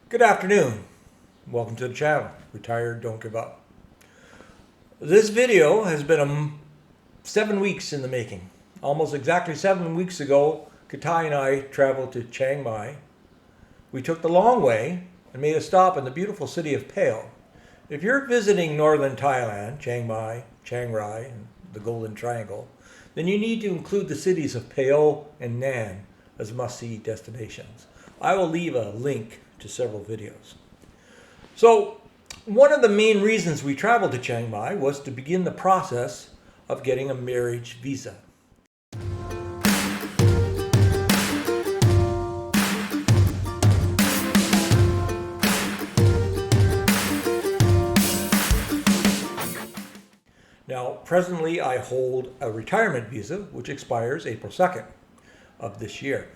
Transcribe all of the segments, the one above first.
Good afternoon. Welcome to the channel. Retired, don't give up. This video has been 7 weeks in the making. Almost exactly 7 weeks ago, Katai and I traveled to Chiang Mai. We took the long way and made a stop in the beautiful city of Pao. If you're visiting northern Thailand, Chiang Mai, Chiang Rai, and the Golden Triangle, then you need to include the cities of Pao and Nan as must-see destinations. I will leave a link to several videos. So, one of the main reasons we traveled to Chiang Mai was to begin the process of getting a marriage visa. Now, presently I hold a retirement visa which expires April 2nd of this year.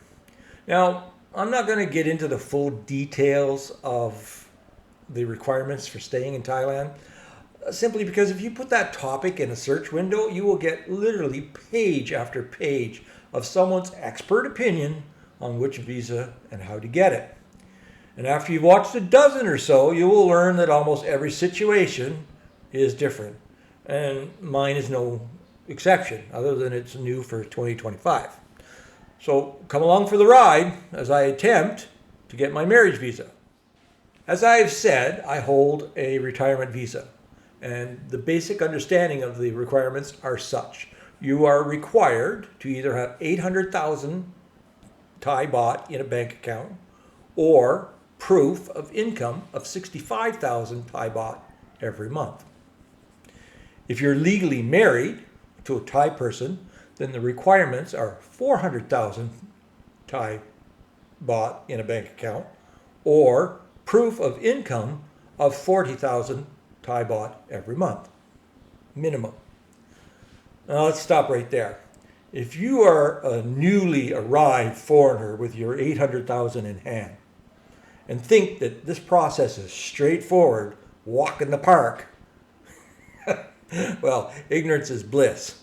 Now, I'm not going to get into the full details of the requirements for staying in Thailand, simply because if you put that topic in a search window, you will get literally page after page of someone's expert opinion on which visa and how to get it. And after you've watched a dozen or so, you will learn that almost every situation is different. And mine is no exception, other than it's new for 2025. So come along for the ride as I attempt to get my marriage visa. As I have said, I hold a retirement visa, and the basic understanding of the requirements are such. You are required to either have 800,000 Thai baht in a bank account or proof of income of 65,000 Thai baht every month. If you're legally married to a Thai person, then the requirements are 400,000 Thai baht in a bank account or proof of income of 40,000 Thai baht every month, minimum. Now let's stop right there. If you are a newly arrived foreigner with your 800,000 in hand and think that this process is straightforward, walk in the park, well, ignorance is bliss.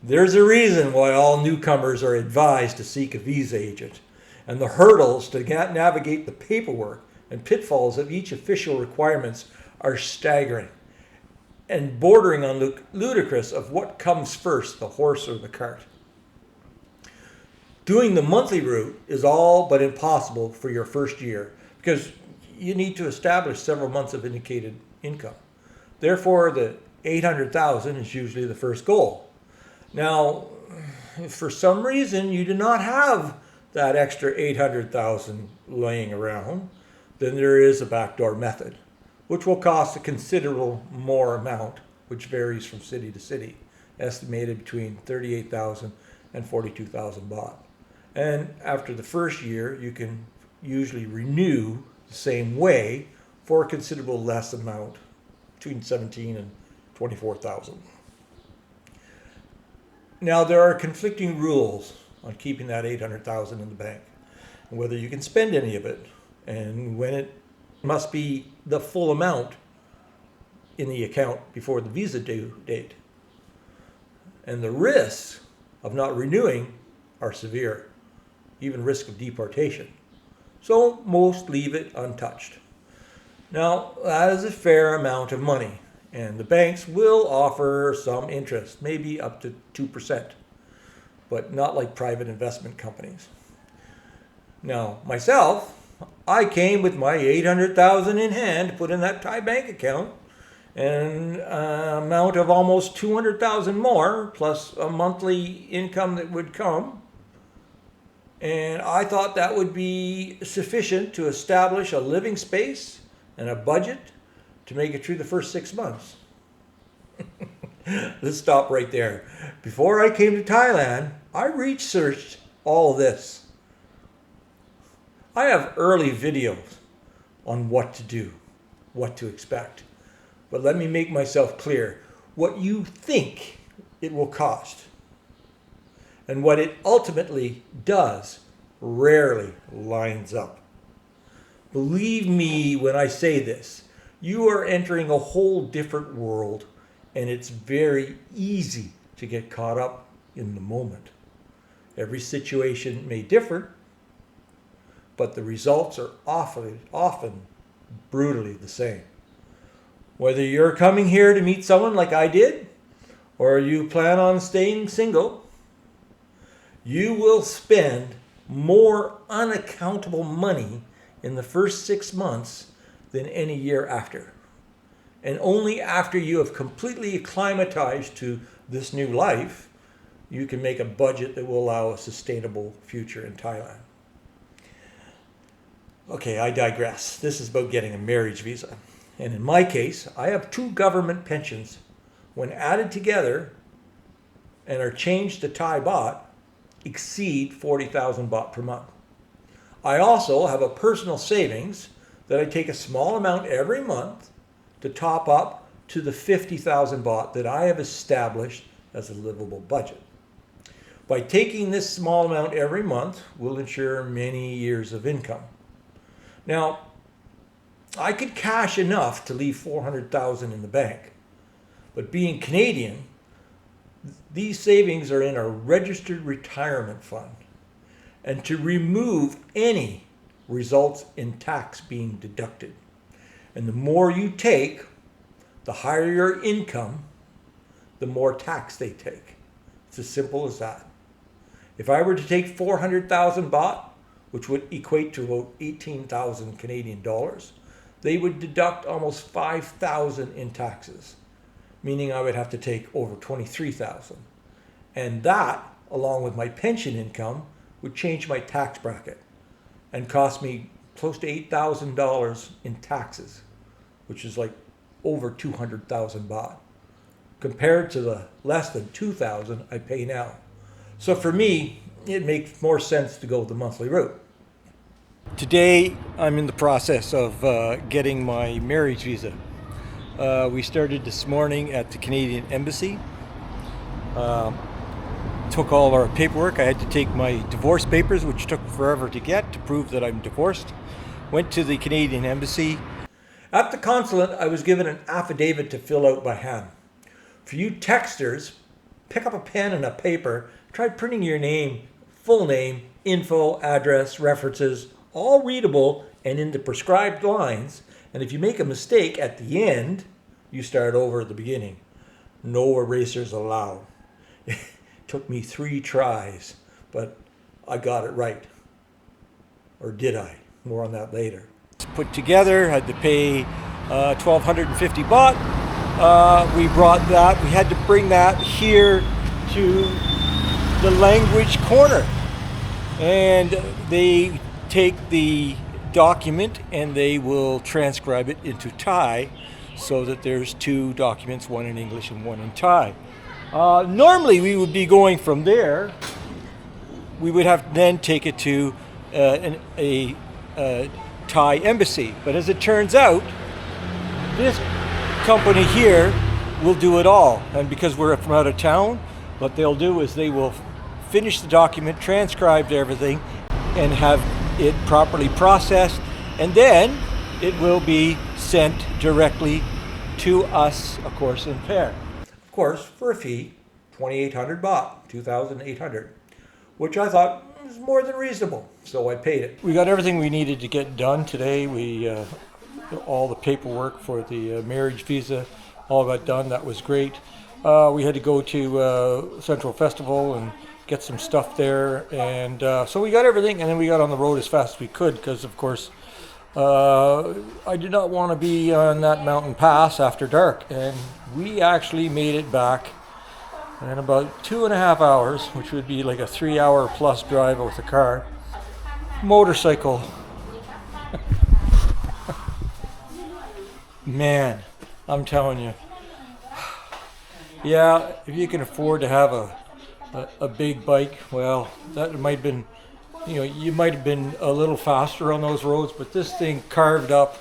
There's a reason why all newcomers are advised to seek a visa agent, and the hurdles to navigate the paperwork and pitfalls of each official requirements are staggering and bordering on ludicrous of what comes first, the horse or the cart. Doing the monthly route is all but impossible for your first year because you need to establish several months of indicated income. Therefore, the 800,000 is usually the first goal. Now, if for some reason you do not have that extra 800,000 laying around, then there is a backdoor method, which will cost a considerable more amount, which varies from city to city, estimated between 38,000 and 42,000 baht. And after the first year, you can usually renew the same way for a considerable less amount, between 17 and 24,000. Now, there are conflicting rules on keeping that 800,000 in the bank, and whether you can spend any of it, and when it must be the full amount in the account before the visa due date. And the risks of not renewing are severe, even risk of deportation. So most leave it untouched. Now, that is a fair amount of money, and the banks will offer some interest, maybe up to 2%, but not like private investment companies. Now, myself, I came with my 800,000 in hand to put in that Thai bank account, and an amount of almost 200,000 more, plus a monthly income that would come. And I thought that would be sufficient to establish a living space and a budget to make it through the first 6 months. Let's stop right there. Before I came to Thailand, I researched all this. I have early videos on what to do, what to expect. But let me make myself clear. What you think it will cost and what it ultimately does rarely lines up. Believe me when I say this, you are entering a whole different world, and it's very easy to get caught up in the moment. Every situation may differ, but the results are often brutally the same. Whether you're coming here to meet someone like I did, or you plan on staying single, you will spend more unaccountable money in the first 6 months than any year after. And only after you have completely acclimatized to this new life, you can make a budget that will allow a sustainable future in Thailand. Okay, I digress. This is about getting a marriage visa. And in my case, I have 2 government pensions. When added together and are changed to Thai baht, exceed 40,000 baht per month. I also have a personal savings that I take a small amount every month to top up to the 50,000 baht that I have established as a livable budget. By taking this small amount every month will ensure many years of income. Now, I could cash enough to leave 400,000 in the bank, but being Canadian, these savings are in a registered retirement fund, and to remove any results in tax being deducted. And the more you take, the higher your income, the more tax they take. It's as simple as that. If I were to take 400,000 baht, which would equate to about 18,000 Canadian dollars, they would deduct almost 5,000 in taxes, meaning I would have to take over 23,000. And that, along with my pension income, would change my tax bracket and cost me close to $8,000 in taxes, which is like over 200,000 baht, compared to the less than 2,000 I pay now. So for me, it makes more sense to go the monthly route. Today, I'm in the process of getting my marriage visa. We started this morning at the Canadian Embassy. Took all our paperwork. I had to take my divorce papers, which took forever to get, to prove that I'm divorced. Went to the Canadian Embassy. At the consulate, I was given an affidavit to fill out by hand. For you texters, pick up a pen and a paper, try printing your name, full name, info, address, references, all readable and in the prescribed lines. And if you make a mistake at the end, you start over at the beginning. No erasers allowed. It took me 3 tries, but I got it right. Or did I? More on that later. Put together, had to pay 1,250 baht. We brought that, we had to bring that here to the language corner. And they take the document and they will transcribe it into Thai so that there's 2 documents, one in English and one in Thai. Normally we would be going from there. We would have to then take it to a Thai embassy. But as it turns out, this company here will do it all. And because we're from out of town, what they'll do is they will finish the document, transcribe everything, and have it properly processed, and then it will be sent directly to us, of course, in pair. Of course, for a fee, 2,800 baht, 2,800, which I thought was more than reasonable, so I paid it. We got everything we needed to get done today. We all the paperwork for the marriage visa all got done. That was great. We had to go to Central Festival and get some stuff there, and so we got everything, and then we got on the road as fast as we could because, of course, I did not want to be on that mountain pass after dark, and we actually made it back in about 2.5 hours, which would be like a 3-hour plus drive with a car. Motorcycle. Man, I'm telling you. Yeah, if you can afford to have a big bike, well, that might have been, you might have been a little faster on those roads, but this thing carved up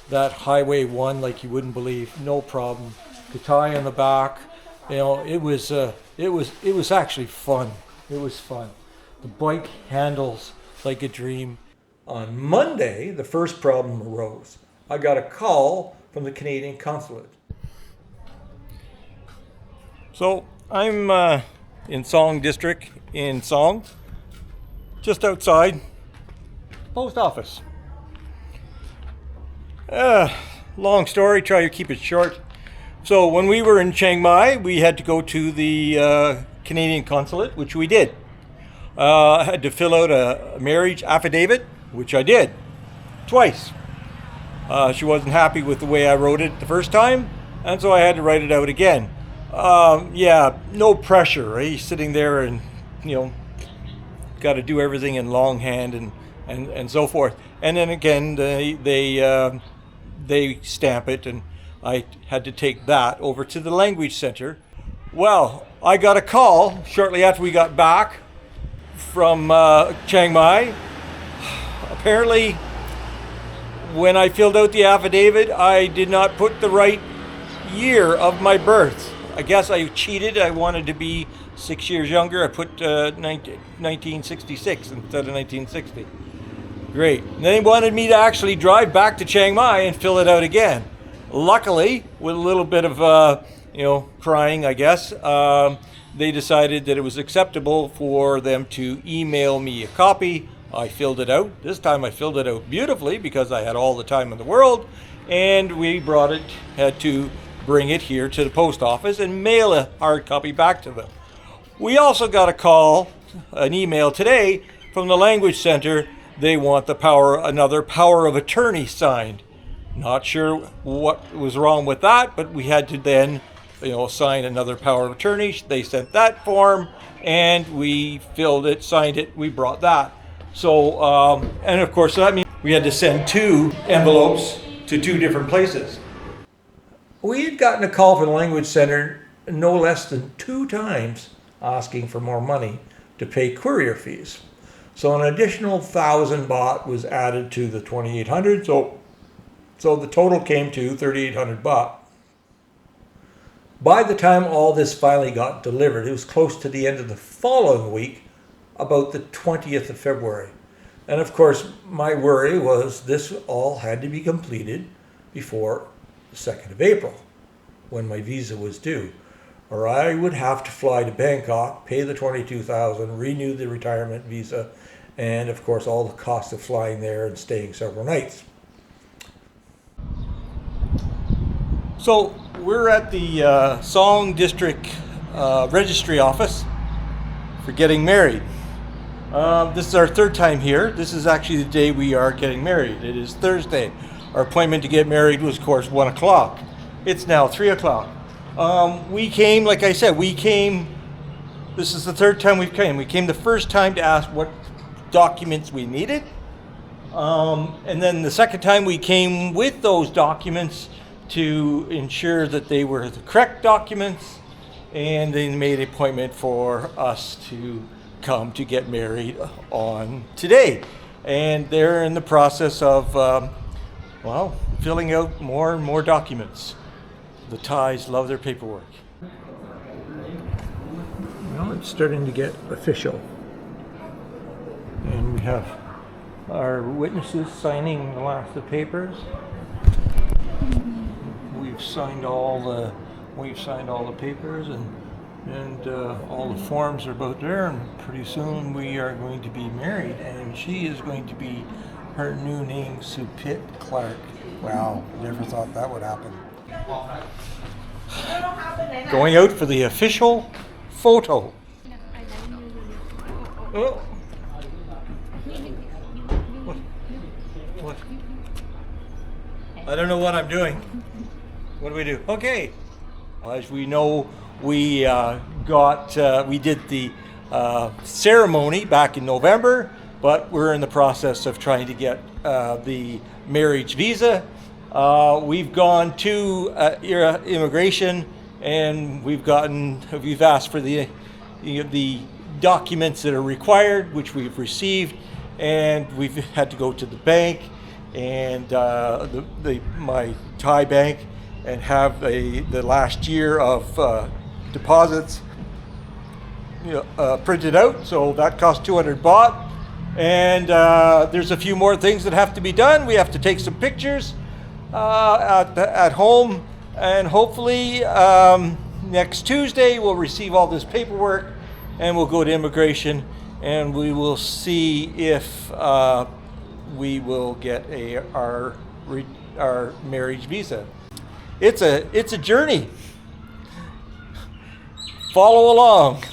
that Highway 1 like you wouldn't believe, no problem. Guitar in the back, it was actually fun. It was fun. The bike handles like a dream. On Monday, the first problem arose. I got a call from the Canadian Consulate. So I'm in Song District in Song, just outside post office. Long story, try to keep it short. So when we were in Chiang Mai, we had to go to the Canadian Consulate, which we did. I had to fill out a marriage affidavit, which I did twice. She wasn't happy with the way I wrote it the first time, and so I had to write it out again. No pressure, right? Sitting there and, got to do everything in longhand and so forth. And then again, they stamp it, and I had to take that over to the language center. Well, I got a call shortly after we got back from Chiang Mai. Apparently, when I filled out the affidavit, I did not put the right year of my birth. I guess I cheated. I wanted to be 6 years younger. I put 1966 instead of 1960. Great. And they wanted me to actually drive back to Chiang Mai and fill it out again. Luckily, with a little bit of crying, I guess, they decided that it was acceptable for them to email me a copy. I filled it out. This time I filled it out beautifully because I had all the time in the world, and we had to bring it here to the post office and mail a hard copy back to them. We also got an email today from the language center. They want another power of attorney signed. Not sure what was wrong with that, but we had to then, sign another power of attorney. They sent that form, and we filled it, signed it, we brought that. So, and of course, that means we had to send 2 envelopes to 2 different places. We had gotten a call from the language center no less than 2 times asking for more money to pay courier fees. So an additional 1,000 baht was added to the 2,800. So the total came to 3,800 baht. By the time all this finally got delivered, it was close to the end of the following week, about the 20th of February. And of course, my worry was this all had to be completed before the 2nd of April, when my visa was due. Or I would have to fly to Bangkok, pay the 22,000, renew the retirement visa, and of course all the cost of flying there and staying several nights. So we're at the Song District Registry Office for getting married. This is our 3rd time here. This is actually the day we are getting married. It is Thursday. Our appointment to get married was, of course, 1 o'clock. It's now 3 o'clock. We came, like I said, this is the 3rd time we've came. We came the first time to ask what documents we needed. And then the 2nd time we came with those documents to ensure that they were the correct documents, and they made an appointment for us to come to get married on today. And they're in the process of, filling out more and more documents. The Thais love their paperwork. Well, it's starting to get official. And we have our witnesses signing the last of the papers. We've signed all the papers, and all the forms are about there, and pretty soon we are going to be married, and she is going to be, her new name, Supit Clark. Wow, never thought that would happen. Going out for the official photo. Oh. What? I don't know what I'm doing. What do we do? Okay. As we know, we did the ceremony back in November, but we're in the process of trying to get the marriage visa. We've gone to immigration, and we've asked for the documents that are required, which we've received, and we've had to go to the bank and my Thai bank and have the last year of deposits printed out. So that cost 200 baht. And there's a few more things that have to be done. We have to take some pictures at home, and hopefully next Tuesday we'll receive all this paperwork, and we'll go to immigration, and we will see if we will get our marriage visa. It's a journey. Follow along.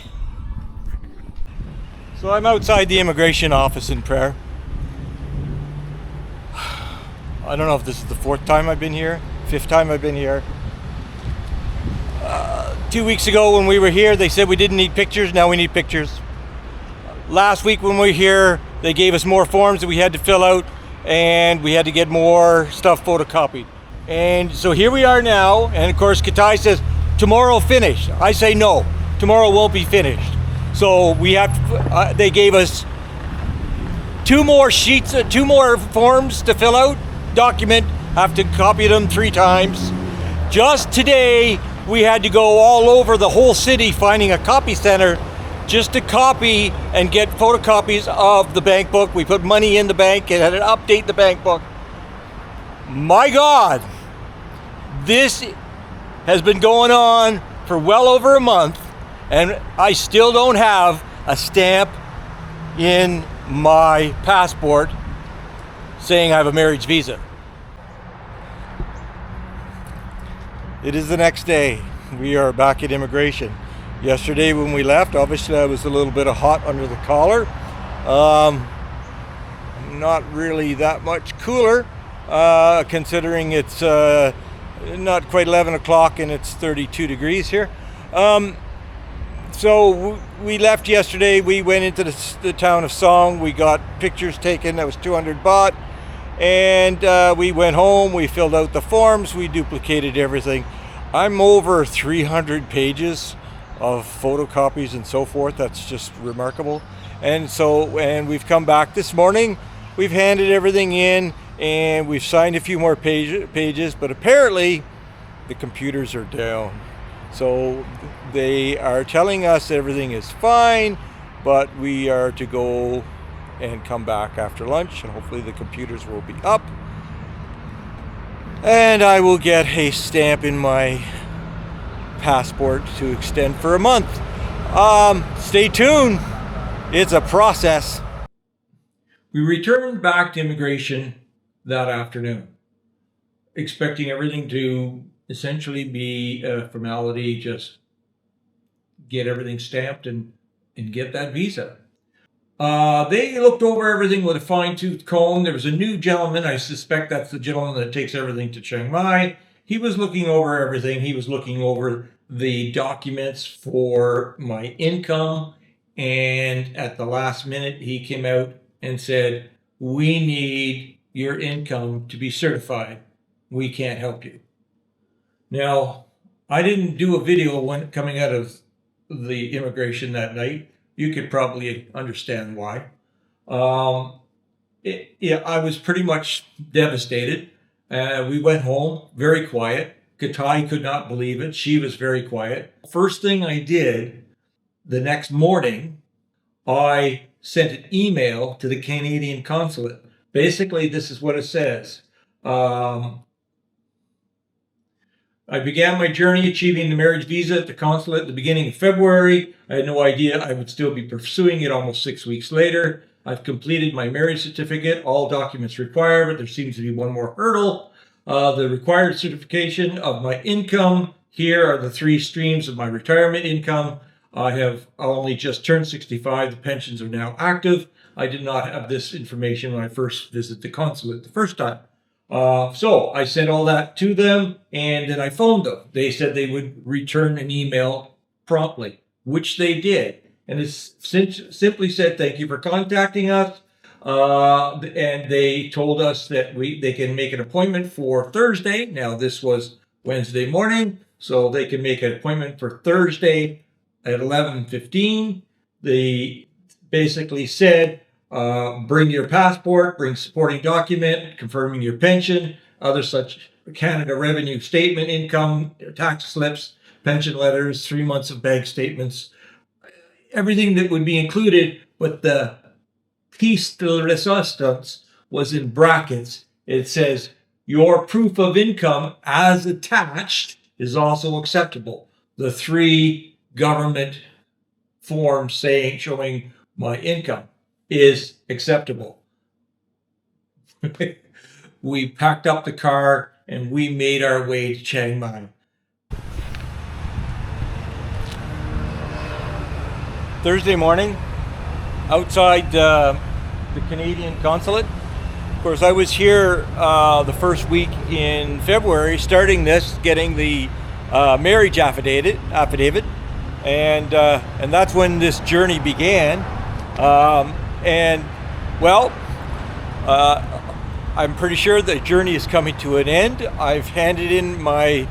So I'm outside the immigration office in Prayer. I don't know if this is the 4th time I've been here, 5th time I've been here. 2 weeks ago when we were here, they said we didn't need pictures. Now we need pictures. Last week when we were here, they gave us more forms that we had to fill out, and we had to get more stuff photocopied. And so here we are now, and of course Katai says, tomorrow finish. I say no, tomorrow won't be finished. So we have, they gave us 2 more sheets, 2 more forms to fill out, document, have to copy them 3 times. Just today, we had to go all over the whole city finding a copy center just to copy and get photocopies of the bank book. We put money in the bank and had to update the bank book. My God, this has been going on for well over a month, and I still don't have a stamp in my passport saying I have a marriage visa. It is the next day. We are back at immigration. Yesterday when we left, obviously I was a little bit hot under the collar. Not really that much cooler, considering it's not quite 11 o'clock and it's 32 degrees here. So we left yesterday. We went into the town of Song. We got pictures taken. That was 200 baht. And we went home. We filled out the forms. We duplicated everything. I'm over 300 pages of photocopies and so forth. That's just remarkable. And we've come back this morning. We've handed everything in, and we've signed a few more pages. But apparently, the computers are down. So they are telling us everything is fine, but we are to go and come back after lunch, and hopefully the computers will be up. And I will get a stamp in my passport to extend for a month. Stay tuned. It's a process. We returned back to immigration that afternoon, expecting everything to essentially be a formality, just get everything stamped and get that visa. They looked over everything with a fine-tooth comb. There was a new gentleman. I suspect that's the gentleman that takes everything to Chiang Mai. He was looking over everything. He was looking over the documents for my income. And at the last minute, he came out and said, we need your income to be certified. We can't help you. Now, I didn't do a video when coming out of the immigration that night. You could probably understand why. I was pretty much devastated. We went home, very quiet. Katai could not believe it. She was very quiet. First thing I did, the next morning, I sent an email to the Canadian Consulate. Basically, this is what it says. I began my journey achieving the marriage visa at the consulate at the beginning of February. I had no idea I would still be pursuing it almost 6 weeks later. I've completed my marriage certificate, all documents required, but there seems to be one more hurdle. The required certification of my income. Here are the 3 streams of my retirement income. I have only just turned 65. The pensions are now active. I did not have this information when I first visited the consulate the first time. So I sent all that to them, and then I phoned them. They said they would return an email promptly, which they did. And it simply said, thank you for contacting us. And they told us that they can make an appointment for Thursday. Now, this was Wednesday morning, so they can make an appointment for Thursday at 11:15. They basically said, bring your passport, bring supporting document, confirming your pension, other such Canada revenue statement, income, tax slips, pension letters, 3 months of bank statements, everything that would be included, but the piece de resistance was in brackets. It says, your proof of income as attached is also acceptable. The 3 government forms showing my income is acceptable. We packed up the car and we made our way to Chiang Mai. Thursday morning, outside the Canadian Consulate. Of course, I was here the first week in February, starting this, getting the marriage affidavit, and that's when this journey began. I'm pretty sure the journey is coming to an end. I've handed in my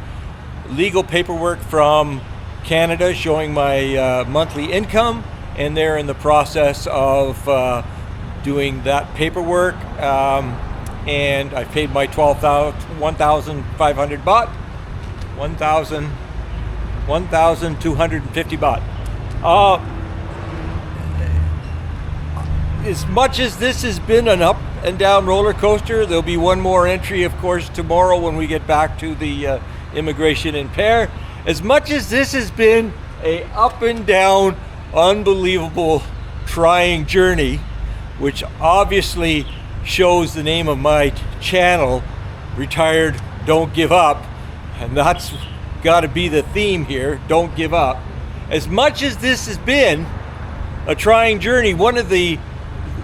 legal paperwork from Canada showing my monthly income, and they're in the process of doing that paperwork. And I paid my 1,500 baht, 1,250 baht. As much as this has been an up and down roller coaster, there'll be one more entry, of course, tomorrow when we get back to the immigration in Pair. As much as this has been a up and down, unbelievable, trying journey, which obviously shows the name of my channel, Retired Don't Give Up, and that's got to be the theme here, don't give up. As much as this has been a trying journey, one of the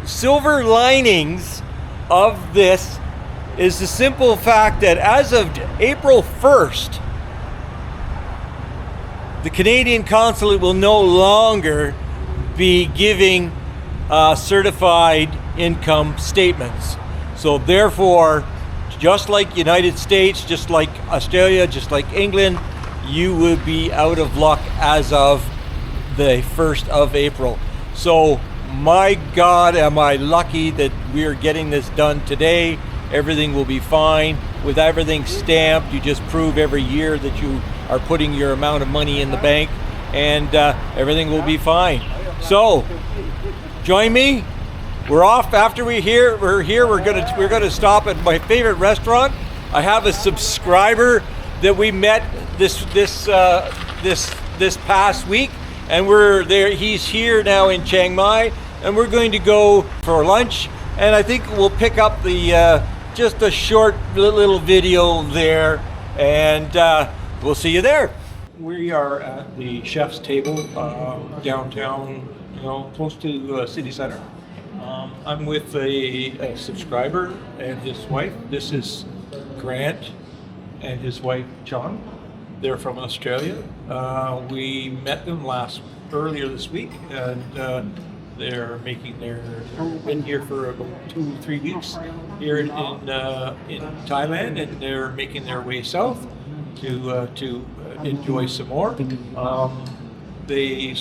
silver linings of this is the simple fact that as of April 1st, the Canadian Consulate will no longer be giving certified income statements. So therefore, just like United States, just like Australia, just like England, you would be out of luck as of the 1st of April. So my God, am I lucky that we are getting this done today. Everything will be fine. With everything stamped, you just prove every year that you are putting your amount of money in the bank, and everything will be fine. So join me. We're off after we're here. We're gonna stop at my favorite restaurant. I have a subscriber that we met this past week, and we're there. He's here now in Chiang Mai, and we're going to go for lunch. And I think we'll pick up the just a short little video there, and we'll see you there. We are at the chef's table downtown, close to city center. I'm with a subscriber and his wife. This is Grant and his wife John. They're from Australia. We met them earlier this week, and they're been here for about 2-3 weeks here in Thailand, and they're making their way south to enjoy some more. They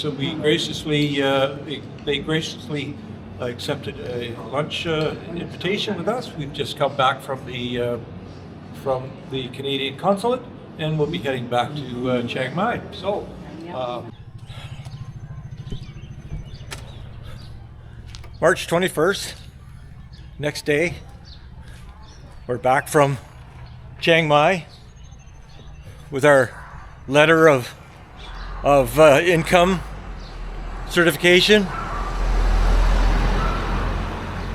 graciously accepted a lunch invitation with us. We've just come back from the Canadian Consulate, and we'll be heading back to Chiang Mai. So. March 21st, next day, we're back from Chiang Mai with our letter of income certification.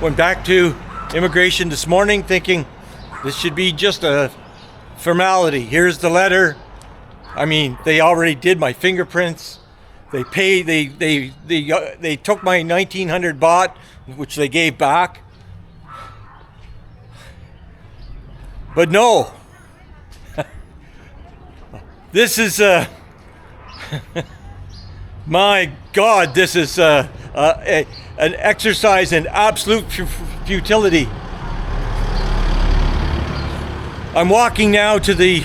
Went back to immigration this morning thinking this should be just a formality. Here's the letter. I mean, they already did my fingerprints. They paid. They took my 1,900 baht, which they gave back. But no, this is my God. This is an exercise in absolute futility. I'm walking now to the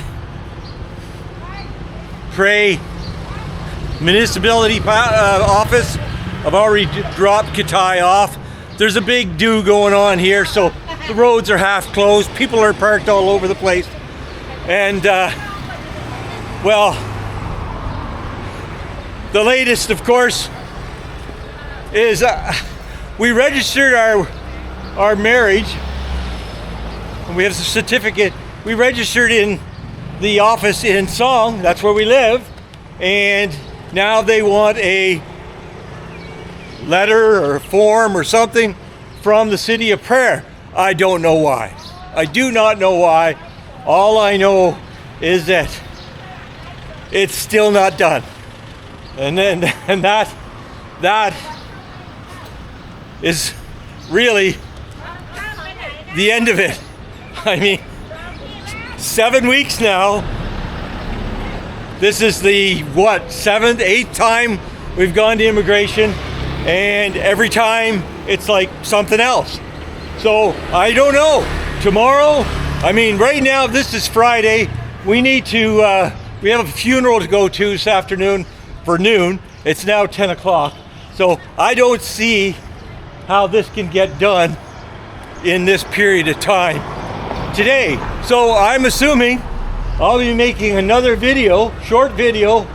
Prey municipality office. I've already dropped Katai off. There's a big do going on here, so the roads are half closed. People are parked all over the place. And, the latest, of course, is we registered our marriage. We have a certificate. We registered in the office in Song, that's where we live, and now they want a letter or a form or something from the city of Prayer. I don't know why. I do not know why. All I know is that it's still not done. And that is really the end of it. I mean, 7 weeks now. This is the, what, 7th, 8th time we've gone to immigration, and every time it's like something else. So I don't know. Tomorrow, I mean, right now, this is Friday. We need to, we have a funeral to go to this afternoon for noon. It's now 10 o'clock. So I don't see how this can get done in this period of time today. So I'm assuming I'll be making another video, short video,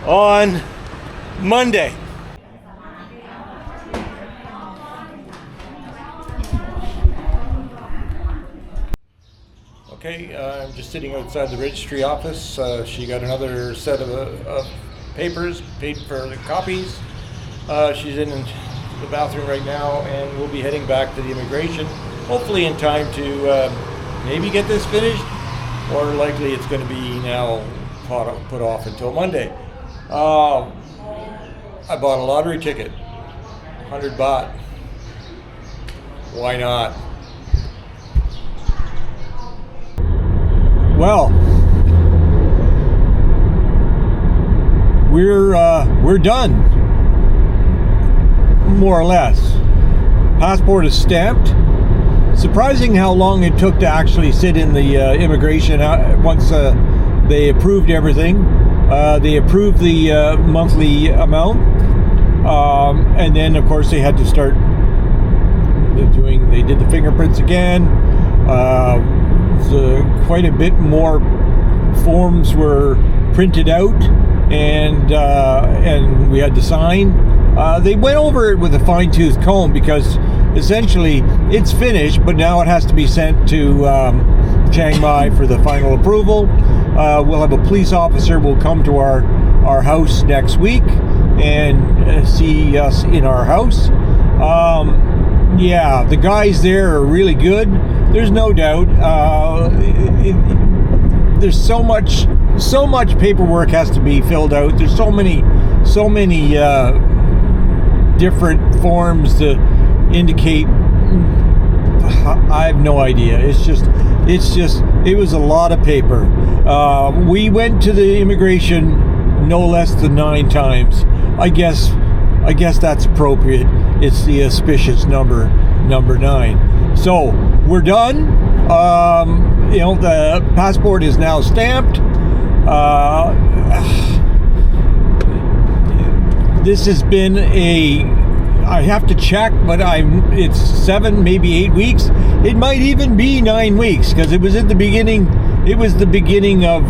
on Monday. Okay, I'm just sitting outside the registry office. She got another set of papers, paid for the copies. She's in the bathroom right now, and we'll be heading back to the immigration, hopefully in time to maybe get this finished. Or likely it's going to be now put off until Monday. I bought a lottery ticket, 100 baht. Why not? Well, we're done, more or less. Passport is stamped. Surprising how long it took to actually sit in the immigration once they approved everything. They approved the monthly amount, and then of course they had to start they did the fingerprints again. So quite a bit more forms were printed out, and we had to sign. They went over it with a fine-tooth comb because essentially it's finished, but now it has to be sent to Chiang Mai for the final approval. We'll have a police officer will come to our house next week and see us in our house. Yeah, the guys there are really good. There's no doubt. There's so much paperwork has to be filled out. There's so many different forms to indicate. I have no idea. It was a lot of paper. We went to the immigration no less than 9 times. I guess that's appropriate. It's the auspicious number 9. So we're done. The passport is now stamped. This has been I have to check, but it's 7, maybe 8 weeks. It might even be 9 weeks because it was at the beginning. It was the beginning of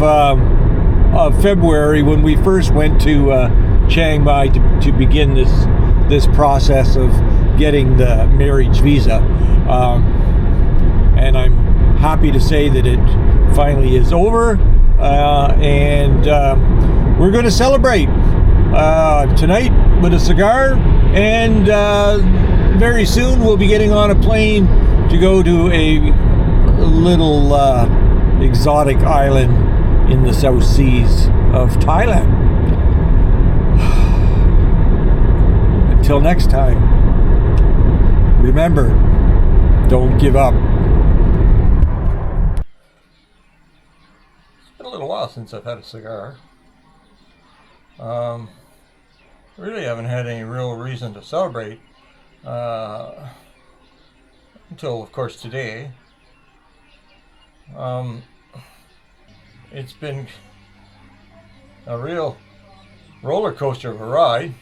February when we first went to Chiang Mai to begin this process of getting the marriage visa, and I'm happy to say that it finally is over, and we're going to celebrate tonight with a cigar, and very soon we'll be getting on a plane to go to a little exotic island in the South Seas of Thailand. Until next time, remember, don't give up. It's been a little while since I've had a cigar. Really haven't had any real reason to celebrate until, of course, today. It's been a real roller coaster of a ride.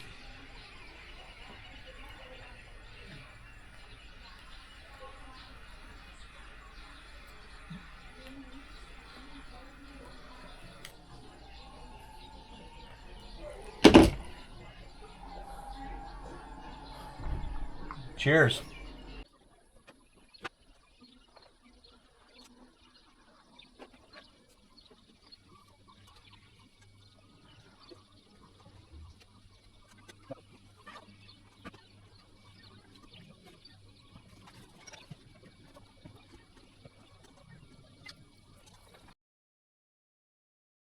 Cheers.